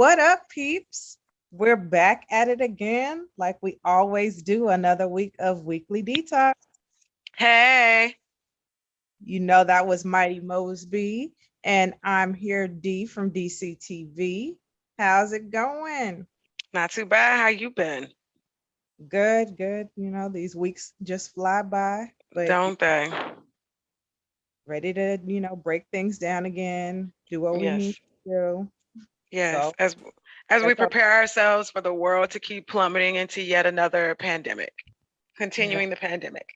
What up, peeps? We're back at it again, like we always do. Another week of Wkly Detox. Hey, You know that was Mighty Mosby, and I'm here, D from DCTV. How's it going? not too bad. How you been? Good, good. You know these weeks just fly by, but Don't they? ready to break things down again, do what we need Yes, to do. yes. So As we that's all. prepare ourselves for the world to keep plummeting into yet another pandemic, continuing the pandemic.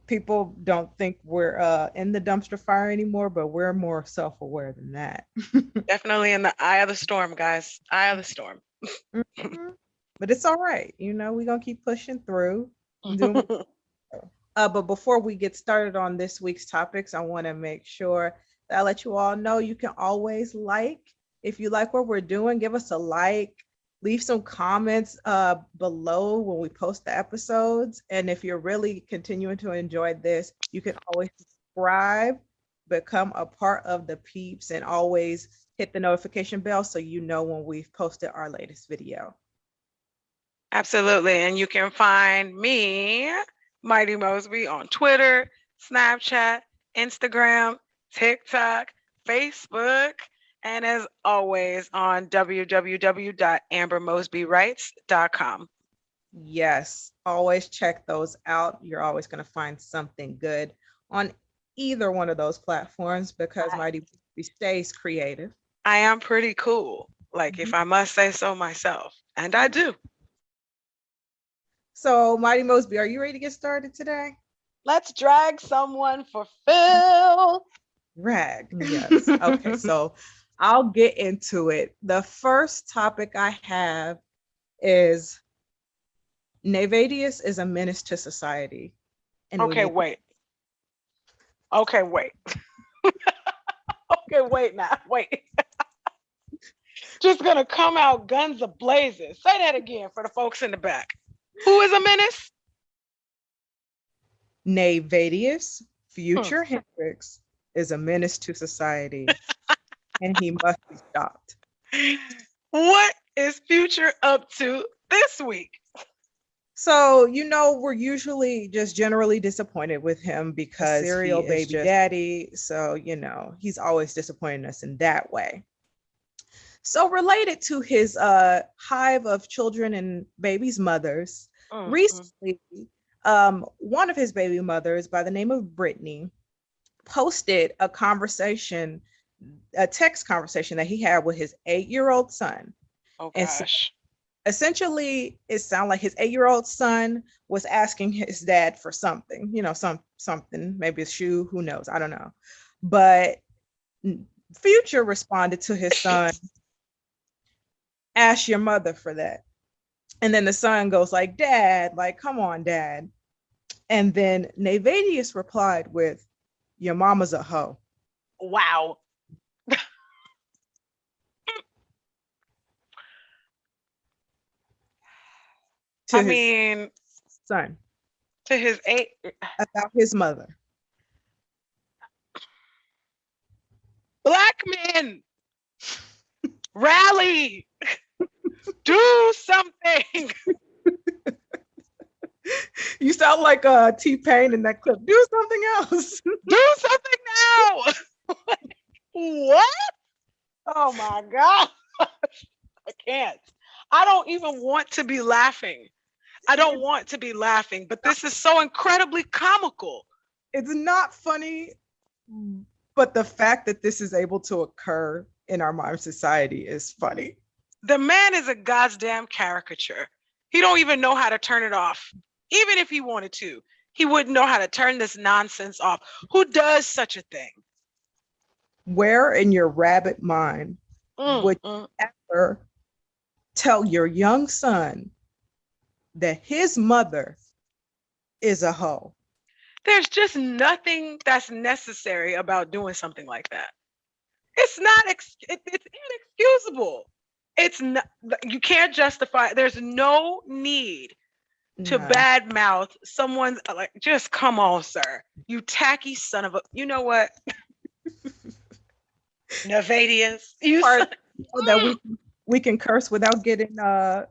People don't think we're in the dumpster fire anymore, but we're more self-aware than that. Definitely in the eye of the storm, guys. Eye of the storm. Mhm. But it's all right. We're gonna keep pushing through and doing what but before we get started on this week's topics, I want to make sure that I let you all know you can always if you like what we're doing, give us a like, leave some comments below when we post the episodes. And if you're really continuing to enjoy this, you can always subscribe, become a part of the peeps, and always hit the notification bell so you know when we've posted our latest video. Absolutely. And you can find me, Mighty Mosby, on Twitter, Snapchat, Instagram, TikTok, Facebook, and as always on www.ambermosbywrites.com. Yes, always check those out. You're always going to find something good on either one of those platforms because Mighty Mosby stays creative. I am pretty cool, like Mhm. if I must say so myself, and I do. So, Mighty Mosby, are you ready to get started today? Let's drag someone for Phil. Rag. Yes. Okay, so I'll get into it. The first topic I have is Nayvadius is a menace to society. And we Okay, need wait. Okay, wait. Okay, wait now. Wait. Just gonna come out guns a blazing. Say that again for the folks in the back. Who is a menace? Nayvadius, future Hendrix, is a menace to society and he must be stopped. What is Future up to this week? So, we're usually just generally disappointed with him because serial baby daddy. So, he's always disappointing us in that way. So, related to his hive of children and babies' mothers, recently, one of his baby mothers by the name of Brittany posted a text conversation that he had with his 8-year-old son. Oh And so gosh. essentially it sounded like his 8-year-old son was asking his dad for something, something, maybe a shoe, who knows, I don't know. But Future responded to his son, ask your mother for that. And then the son goes like, Dad, like, come on, Dad. And then Nayvadius replied with, your mama's a hoe. Wow. To I his mean, son to his 8. about his mother. Black men, rally, do something. You sound like T-Pain in that clip. Do something else. Do something now. What? Oh my God. I can't. I don't even want to be laughing. I don't want to be laughing, but this is so incredibly comical. It's not funny, but the fact that this is able to occur in our modern society is funny. The man is a goddamn caricature. He don't even know how to turn it off. Even if he wanted to, he wouldn't know how to turn this nonsense off. Who does such a thing? Where in your rabbit mind would you ever tell your young son that his mother is a hoe? There's just nothing that's necessary about doing something like that. It's not. It's inexcusable. It's not. You can't justify. There's no need to badmouth someone's like. Just come on, sir. You tacky son of a. You know what? Nayvadius. That we we can curse without getting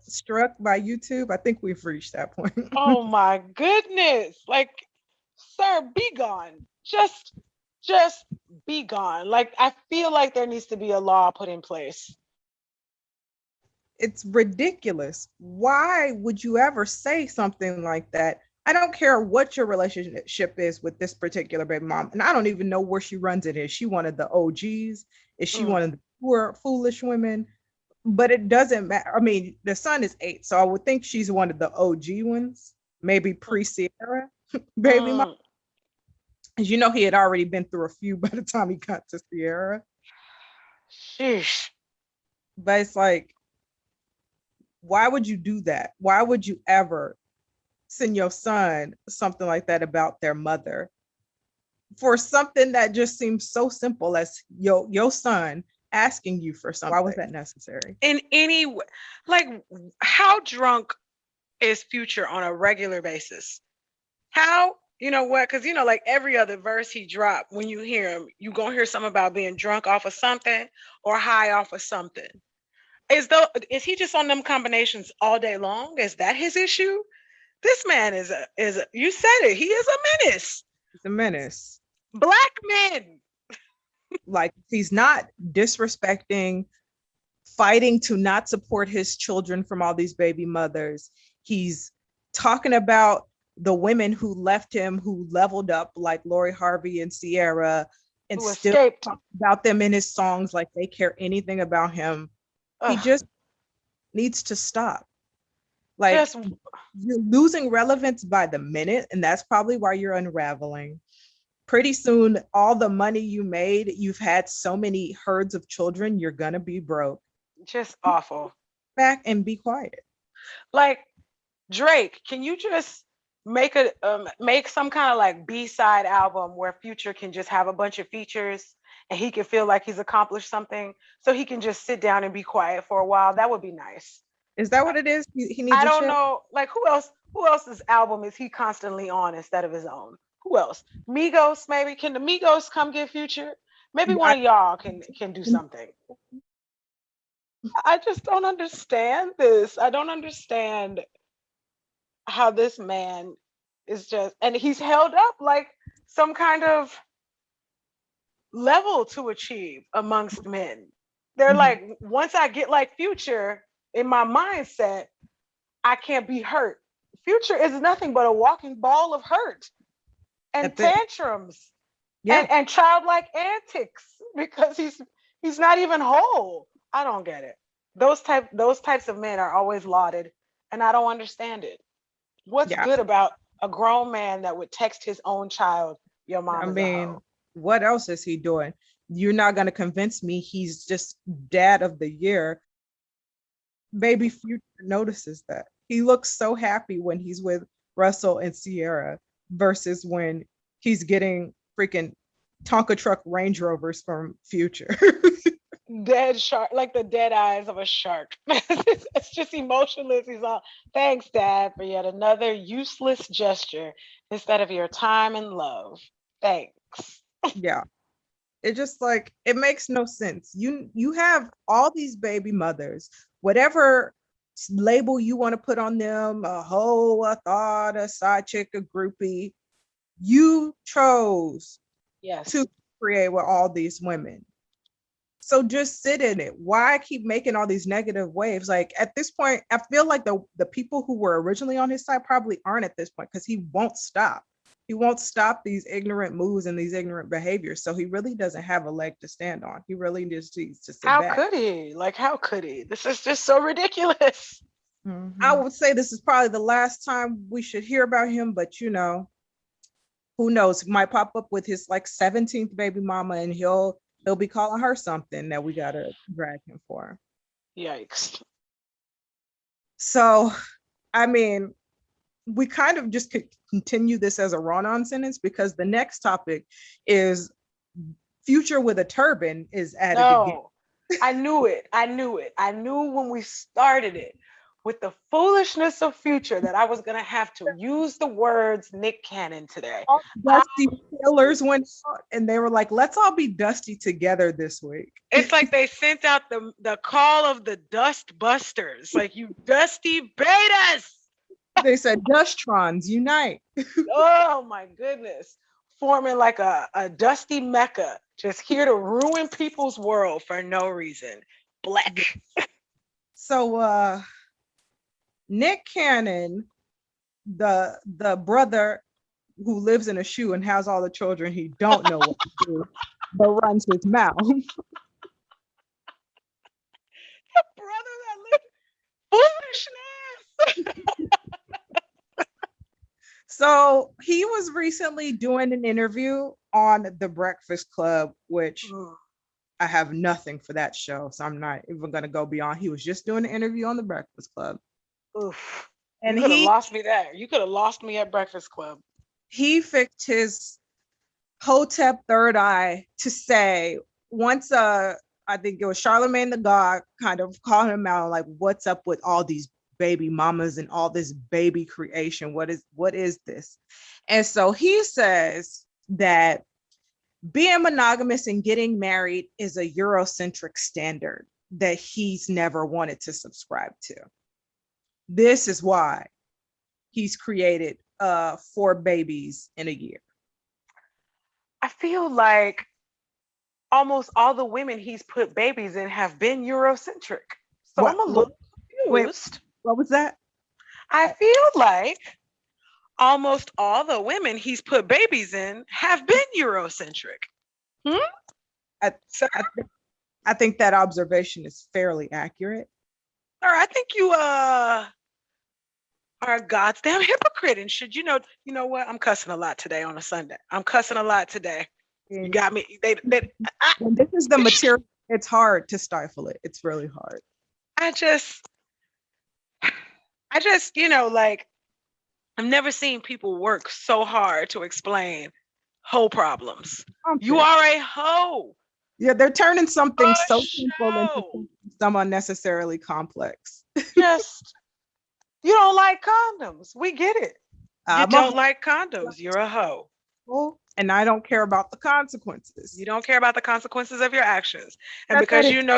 struck by YouTube. I think we've reached that point. Oh my goodness. Like, sir, be gone. Just be gone. Like, I feel like there needs to be a law put in place. It's ridiculous. Why would you ever say something like that? I don't care what your relationship is with this particular baby mom, and I don't even know where she runs it. Is she one of the OGs? Is she one of the poor, foolish women? But it doesn't matter. I mean, the son is 8, so I would think she's one of the OG ones, maybe pre-Sierra baby mom. As you know, he had already been through a few by the time he got to Sierra. Sheesh. But it's like, why would you do that? Why would you ever send your son something like that about their mother for something that just seems so simple as your son asking you for something? Why was that necessary? In any way, like, how drunk is Future on a regular basis? How, you know what? Because, you know, like every other verse he dropped, when you hear him, you gonna hear something about being drunk off of something or high off of something. Is he just on them combinations all day long? Is that his issue? This man is you said it, he is a menace. He's a menace. Black men. Like, he's not disrespecting, fighting to not support his children from all these baby mothers. He's talking about the women who left him, who leveled up, like Lori Harvey and Sierra, and Who still escaped. talk about them in his songs like they care anything about him. He just needs to stop. Like, you're losing relevance by the minute, and that's probably why you're unraveling. Pretty soon, all the money you made, you've had so many herds of children, you're gonna be broke. Just awful. Back and be quiet. Like, Drake, can you just make some kind of like B-side album where Future can just have a bunch of features and he can feel like he's accomplished something, so he can just sit down and be quiet for a while? That would be nice. Is that what it is? He needs I don't know. Like, who else's album is he constantly on instead of his own? Who else? Migos, maybe. Can the Migos come get Future? Maybe one of y'all can do something. I just don't understand this. I don't understand how this man is just, and he's held up like some kind of level to achieve amongst men. They're like, once I get like Future in my mindset, I can't be hurt. Future is nothing but a walking ball of hurt and tantrums and childlike antics, because he's not even whole. I don't get it. Those types of men are always lauded, and I don't understand it. What's good about a grown man that would text his own child, "Your mom is a hoe"? What else is he doing? You're not going to convince me he's just dad of the year. Baby Future notices that. He looks so happy when he's with Russell and Sierra versus when he's getting freaking Tonka truck Range Rovers from Future. Dead shark, like the dead eyes of a shark. It's just emotionless. He's all, "Thanks, Dad, for yet another useless gesture instead of your time and love. Thanks." Yeah. It just, like, it makes no sense. You have all these baby mothers, whatever label you want to put on them, a hoe, a thought, a side chick, a groupie, you chose to create with all these women. So just sit in it. Why keep making all these negative waves? Like, at this point, I feel like the people who were originally on his side probably aren't at this point, because he won't stop. He won't stop these ignorant moves and these ignorant behaviors. So he really doesn't have a leg to stand on. He really just needs to sit back. How could he? Like, how could he? This is just so ridiculous. I would say this is probably the last time we should hear about him, but you know, who knows? He might pop up with his like 17th baby mama, and he'll be calling her something that we gotta drag him for. Yikes. So, I mean, we kind of just could continue this as a run-on sentence, because the next topic is Future with a turban is at it again. I knew it. I knew when we started it. with the foolishness of Future that I was going to have to use the words Nick Cannon today. All Dusty Sailors went out and they were like, let's all be dusty together this week. It's like they sent out the call of the Dust Busters, like, you dusty betas. They said, Dustrons, unite. Oh my goodness. Forming like a dusty mecca, just here to ruin people's world for no reason. Black. So Nick Cannon, the brother who lives in a shoe and has all the children he don't know what to do, but runs his mouth. The brother that lived foolishness. So he was recently doing an interview on The Breakfast Club, which I have nothing for that show, so I'm not even going to go beyond. He was just doing an interview on The Breakfast Club. Oof. And you could have lost me there. You could have lost me at Breakfast Club. He fixed his Hotep third eye to say, once I think it was Charlemagne the God kind of called him out, like, what's up with all these baby mamas and all this baby creation? What is this? And so he says that being monogamous and getting married is a Eurocentric standard that he's never wanted to subscribe to. This is why he's created 4 babies in a year. I feel like almost all the women he's put babies in have been Eurocentric. So I'm a little confused. Wait, what was that? I feel like almost all the women he's put babies in have been Eurocentric. I think that observation is fairly accurate. Or I think you are a goddamn hypocrite. And should you know what? I'm cussing a lot today on a Sunday. I'm cussing a lot today. You got me. When this is the material, it's hard to stifle it. It's really hard. I just, like, I've never seen people work so hard to explain hoe problems. Okay. You are a hoe. Yeah, they're turning something so simple into some unnecessarily complex. Just, you don't like condoms. We get it. You don't like condoms. You're a hoe. And I don't care about the consequences. You don't care about the consequences of your actions. And because you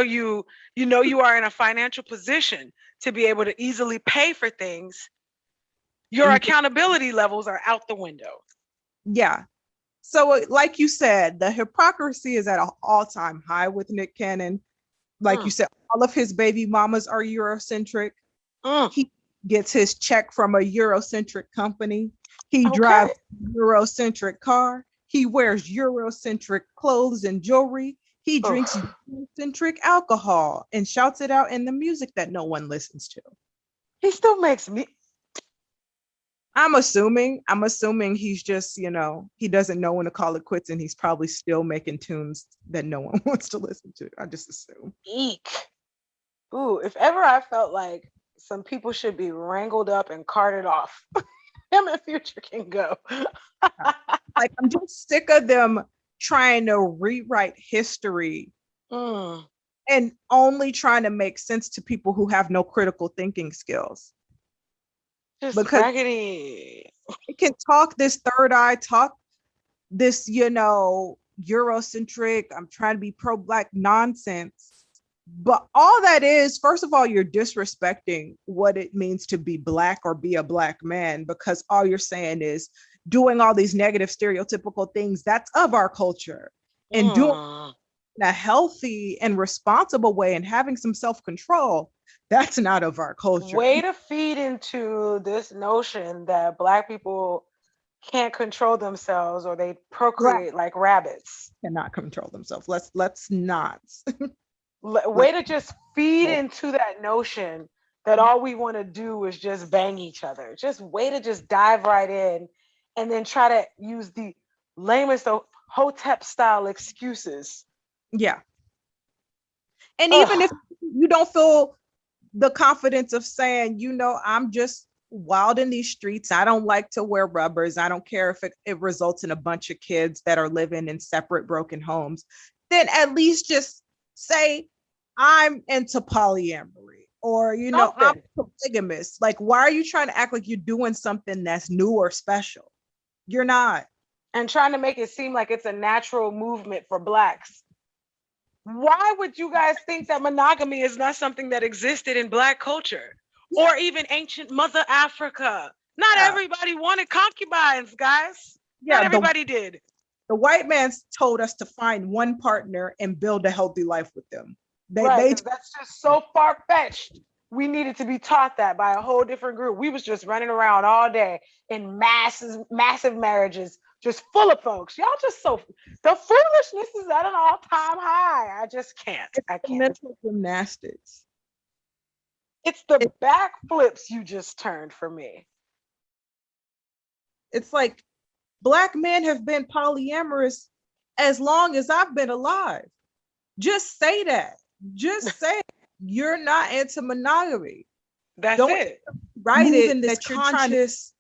are in a financial position to be able to easily pay for things, your accountability levels are out the window. Yeah. So like you said, the hypocrisy is at an all-time high with Nick Cannon. Like you said, all of his baby mamas are Eurocentric. He gets his check from a Eurocentric company. He drives a Eurocentric car. He wears Eurocentric clothes and jewelry. He drinks Eurocentric alcohol and shouts it out in the music that no one listens to. He still makes me... I'm assuming he's just, he doesn't know when to call it quits, and he's probably still making tunes that no one wants to listen to. I just assume. Eek. Ooh, if ever I felt like some people should be wrangled up and carted off, him and Future can go. Like, I'm just sick of them trying to rewrite history and only trying to make sense to people who have no critical thinking skills. Just raggedy. It can talk this third eye, talk this, Eurocentric, I'm trying to be pro-Black nonsense. But all that is, first of all, you're disrespecting what it means to be Black or be a Black man, because all you're saying is doing all these negative stereotypical things that's of our culture, and doing in a healthy and responsible way and having some self-control, that's not of our culture. Way to feed into this notion that Black people can't control themselves, or they procreate like rabbits. Cannot control themselves. Let's not. Way to just feed into that notion that all we want to do is just bang each other. Just way to just dive right in and then try to use the lamest of Hotep style excuses. Yeah. And even if you don't feel the confidence of saying, I'm just wild in these streets, I don't like to wear rubbers, I don't care if it results in a bunch of kids that are living in separate broken homes, then at least just say, I'm into polyamory, or I'm Something. polygamous. Like, why are you trying to act like you're doing something that's new or special? You're not. And trying to make it seem like it's a natural movement for Blacks. Why would you guys think that monogamy is not something that existed in Black culture or even ancient Mother Africa? Not everybody wanted concubines, guys. Yeah, not everybody did. The white man told us to find one partner and build a healthy life with them. That's just so far-fetched. We needed to be taught that by a whole different group. We was just running around all day in massive marriages, just full of folks. Y'all just the foolishness is at an all-time high. I just can't. I can't. Mental gymnastics. It's the backflips you just turned for me. It's like Black men have been polyamorous as long as I've been alive. Just say that. Just say you're not into monogamy. That's it. Right. In this that you're conscious,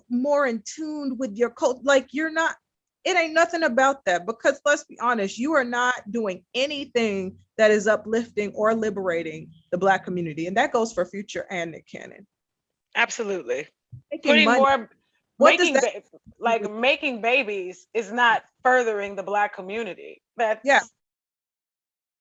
more in tune with your cult. Like, you're not, it ain't nothing about that, because let's be honest, you are not doing anything that is uplifting or liberating the Black community. And that goes for Future and Nick Cannon. Absolutely. Making babies is not furthering the Black community.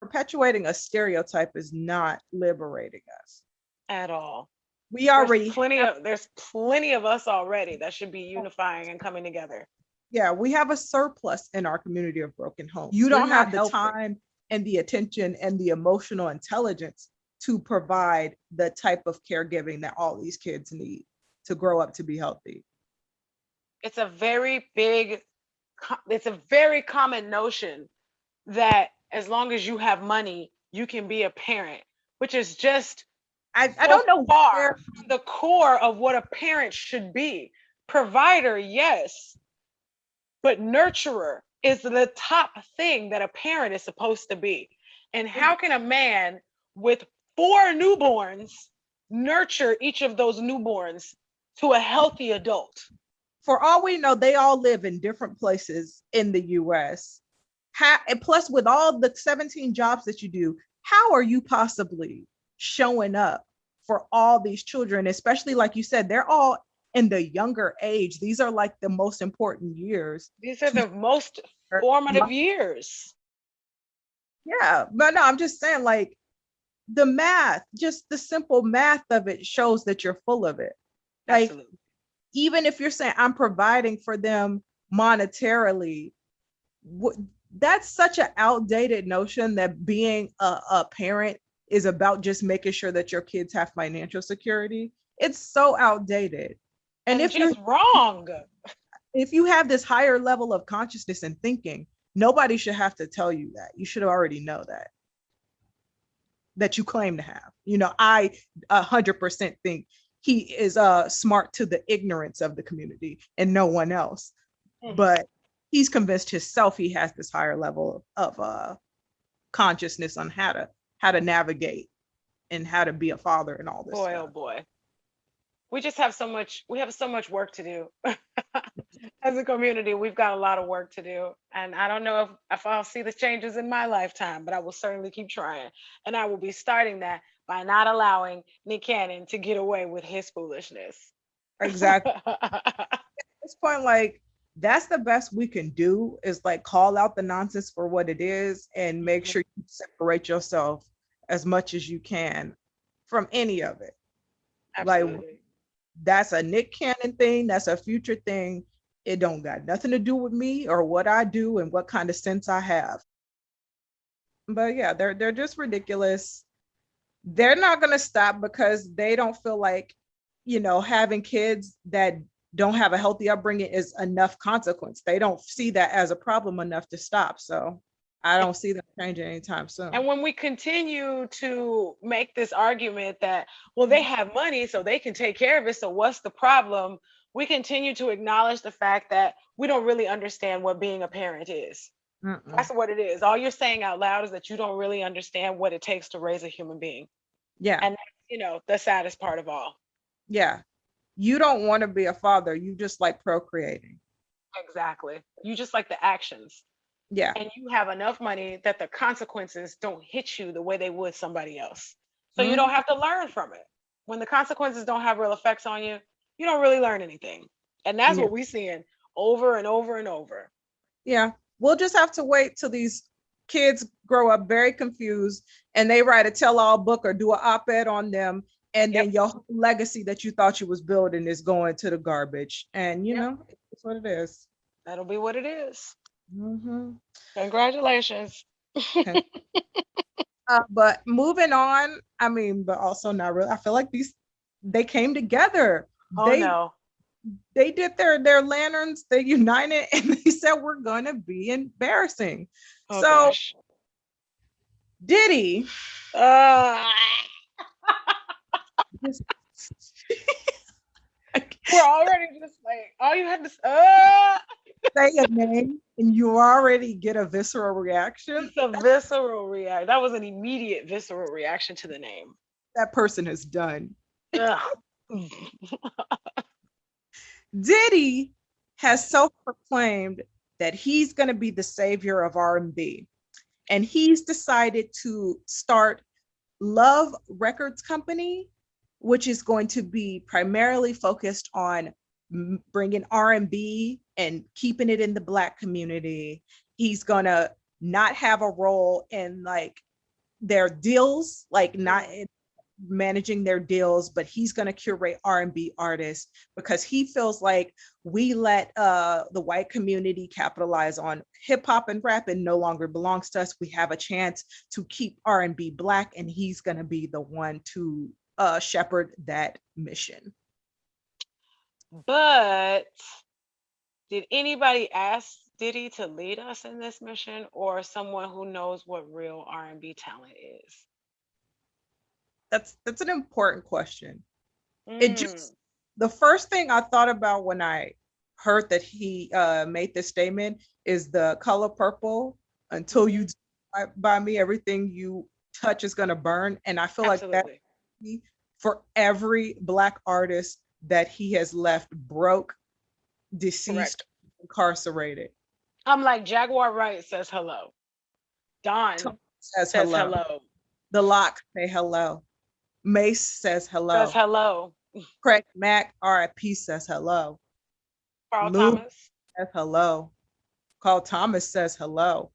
Perpetuating a stereotype is not liberating us at all. We already there's plenty of us already that should be unifying and coming together. Yeah, we have a surplus in our community of broken homes. You don't have the time and the attention and the emotional intelligence to provide the type of caregiving that all these kids need to grow up to be healthy. It's a very common notion that as long as you have money, you can be a parent, which is just I don't know, far from the core of what a parent should be. Provider, yes, but nurturer is the top thing that a parent is supposed to be. And how can a man with 4 newborns nurture each of those newborns to a healthy adult? For all we know, they all live in different places in the US. And plus, with all the 17 jobs that you do, how are you possibly showing up for all these children? Especially, like you said, they're all in the younger age. These are like the most important years. These are the most formative years. Yeah, but no, I'm just saying, like, the math, just the simple math of it shows that you're full of it. Like, absolutely. Even if you're saying I'm providing for them monetarily, that's such an outdated notion that being a parent is about just making sure that your kids have financial security. It's so outdated. And if you're wrong, if you have this higher level of consciousness and thinking, nobody should have to tell you that. You should already know that you claim to have. I 100% think he is smart to the ignorance of the community and no one else. Mm-hmm. But he's convinced himself he has this higher level of consciousness on how to navigate and how to be a father and all this stuff. Oh boy. We have so much work to do. As a community, we've got a lot of work to do. And I don't know if I'll see the changes in my lifetime, but I will certainly keep trying. And I will be starting that by not allowing Nick Cannon to get away with his foolishness. Exactly. At this point, like, that's the best we can do, is like call out the nonsense for what it is and make sure you separate yourself as much as you can from any of it. Absolutely. Like, that's a Nick Cannon thing, that's a Future thing. It don't got nothing to do with me or what I do and what kind of sense I have. But yeah, they're just ridiculous. They're not going to stop because they don't feel like, having kids that don't have a healthy upbringing is enough consequence. They don't see that as a problem enough to stop. So I don't see them changing anytime soon. And when we continue to make this argument that, well, they have money, so they can take care of it, so what's the problem? We continue to acknowledge the fact that we don't really understand what being a parent is. Mm-mm. That's what it is. All you're saying out loud is that you don't really understand what it takes to raise a human being. Yeah. And the saddest part of all. Yeah. You don't want to be a father. You just like procreating. Exactly. You just like the actions. Yeah. And you have enough money that the consequences don't hit you the way they would somebody else. So you don't have to learn from it. When the consequences don't have real effects on you, you don't really learn anything. And that's Yeah. what we're seeing over and over and over. Yeah. We'll just have to wait till these kids grow up very confused and they write a tell-all book or do an op-ed on them. And then your whole legacy that you thought you was building is going to the garbage. And you know, it's what it is. That'll be what it is. Mm-hmm. Congratulations. Okay. But moving on, I mean, but also not really. I feel like they came together. Oh no. They did their lanterns, they united, and they said we're gonna be embarrassing. Oh, so gosh. Diddy. We're already just like, all you had to say a name and you already get a visceral reaction. It's a visceral reaction. That was an immediate visceral reaction to the name. That person is done. Diddy has self-proclaimed that he's going to be the savior of R&B. And he's decided to start Love Records Company, which is going to be primarily focused on bringing R&B and keeping it in the Black community. He's going to not have a role in like their deals, like not managing their deals, but he's going to curate R&B artists because he feels like we let the white community capitalize on hip hop and rap and no longer belongs to us. We have a chance to keep R&B Black, and he's going to be the one to shepherd that mission. But did anybody ask Diddy to lead us in this mission, or someone who knows what real R&B talent is? That's an important question. It just, the first thing I thought about when I heard that he made this statement is the color purple. Until you buy me, everything you touch is gonna burn. And I feel like that for every Black artist that he has left broke, deceased, incarcerated. I'm like, Jaguar Wright says hello. Don says hello. The Lock say hello. Mace says hello. Says hello. Craig Mack, RIP, says hello. Carl Thomas says hello. Carl Thomas says hello.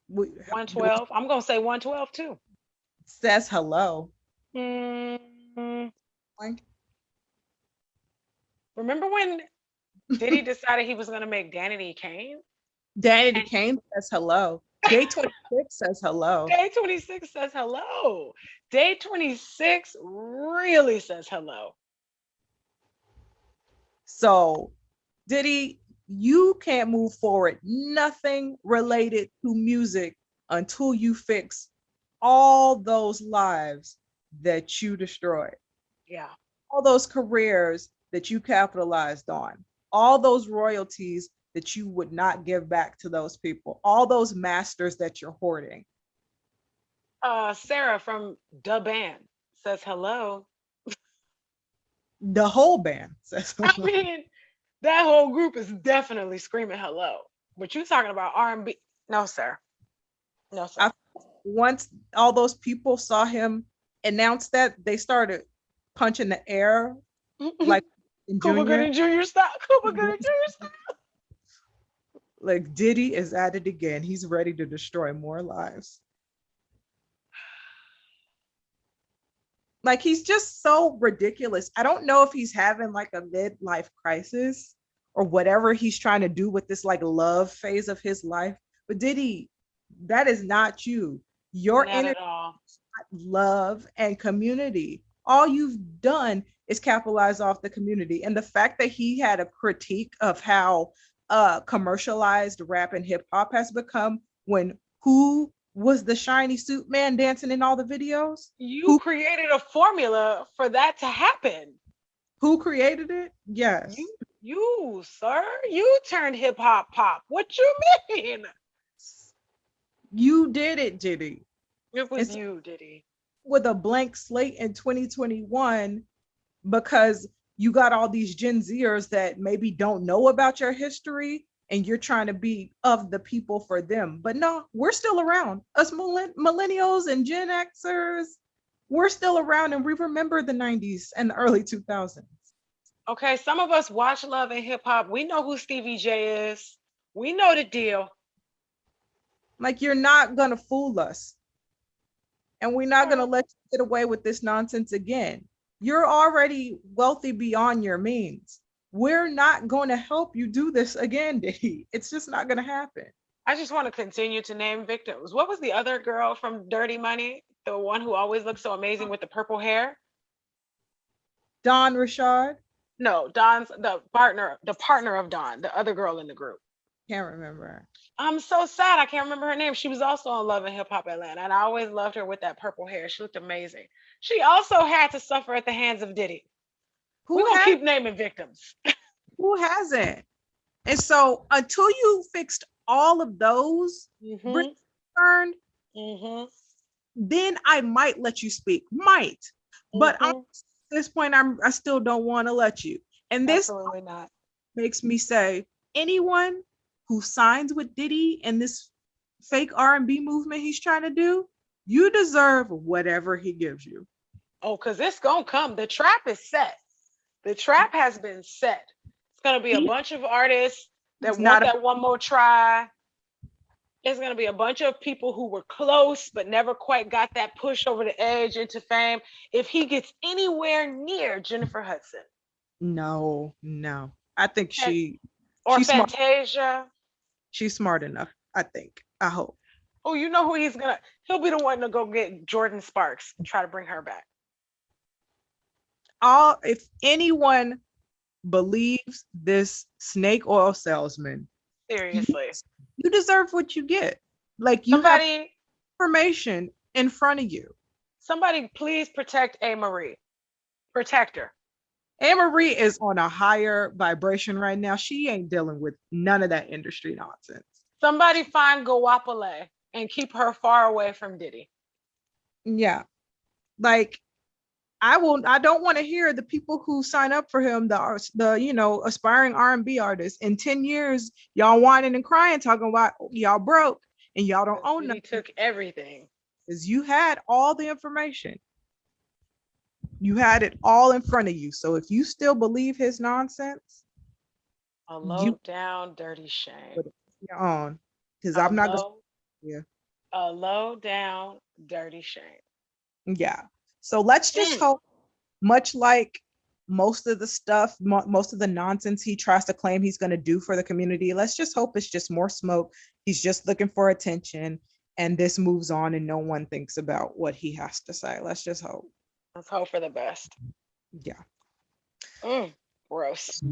112. I'm gonna say 112 too. Says hello. Remember when Diddy decided he was gonna make Danity Kane? Danity Kane says hello. Day 26 says hello. Day 26 says hello. Day 26 really says hello. So, Diddy, you can't move forward. Nothing related to music until you fix all those lives that you destroyed. Yeah. All those careers that you capitalized on. All those royalties that you would not give back to those people, all those masters that you're hoarding. Sarah from the band says hello. The whole band says hello. I mean, that whole group is definitely screaming hello. But you talking about R&B? No, sir. No, sir. Once all those people saw him announce that, they started punching the air like in Cuba Gooding Jr. style. Cuba Gooding Jr. style. Like Diddy is at it again. He's ready to destroy more lives. Like he's just so ridiculous. I don't know if he's having like a midlife crisis or whatever he's trying to do with this like love phase of his life. But Diddy, that is not you. Your inner love and community. All you've done is capitalize off the community. And the fact that he had a critique of how commercialized rap and hip hop has become, when who was the shiny suit man dancing in all the videos? You created a formula for that to happen. Who created it? Yes. You, sir. You turned hip hop pop. What you mean? You did it, Diddy. It was you, Diddy. With a blank slate in 2021, because you got all these Gen Zers that maybe don't know about your history and you're trying to be of the people for them. But no, we're still around. Us millennials and Gen Xers, We're still around and we remember the 90s and the early 2000s. Okay, some of us watch Love and Hip Hop. We know who Stevie J is. We know the deal. Like, you're not going to fool us. And we're not going to let you get away with this nonsense again. You're already wealthy beyond your means. We're not going to help you do this again, Diddy. It's just not going to happen. I just want to continue to name victims. What was the other girl from Dirty Money? The one who always looked so amazing with the purple hair? Don Richard? No, Don's the partner of Don, the other girl in the group. Can't remember. I'm so sad. I can't remember her name. She was also on Love and Hip Hop Atlanta, and I always loved her with that purple hair. She looked amazing. She also had to suffer at the hands of Diddy. We're going to keep naming victims. Who hasn't? And so until you fixed all of those, concerned, then I might let you speak. Might. But at this point, I still don't want to let you. And this absolutely not makes me say, anyone who signs with Diddy and this fake R&B movement he's trying to do, you deserve whatever he gives you. Oh, because it's going to come. The trap is set. The trap has been set. It's going to be a bunch of artists that want that one more try. There's going to be a bunch of people who were close but never quite got that push over the edge into fame. If he gets anywhere near Jennifer Hudson. No. I think she's Fantasia. Smart. She's smart enough, I think. I hope. Oh, you know who he'll be the one to go get Jordan Sparks and try to bring her back. If anyone believes this snake oil salesman, seriously, you deserve what you get. Like, you have information in front of you. Somebody please protect A. Marie. Protect her. A. Marie is on a higher vibration right now. She ain't dealing with none of that industry nonsense. Somebody find Wkly and keep her far away from Diddy. Yeah. Like, I don't want to hear the people who sign up for him, the aspiring R&B artists. In 10 years, y'all whining and crying, talking about y'all broke and y'all don't own nothing. He took everything. Because you had all the information. You had it all in front of you. So if you still believe his nonsense, a low down dirty shame. You're on. Because I'm not gonna. Yeah. A low down dirty shame. Yeah. So let's just hope, much like most of the stuff, most of the nonsense he tries to claim he's going to do for the community, let's just hope it's just more smoke. He's just looking for attention and this moves on and no one thinks about what he has to say. Let's just hope. Let's hope for the best. Yeah. Gross.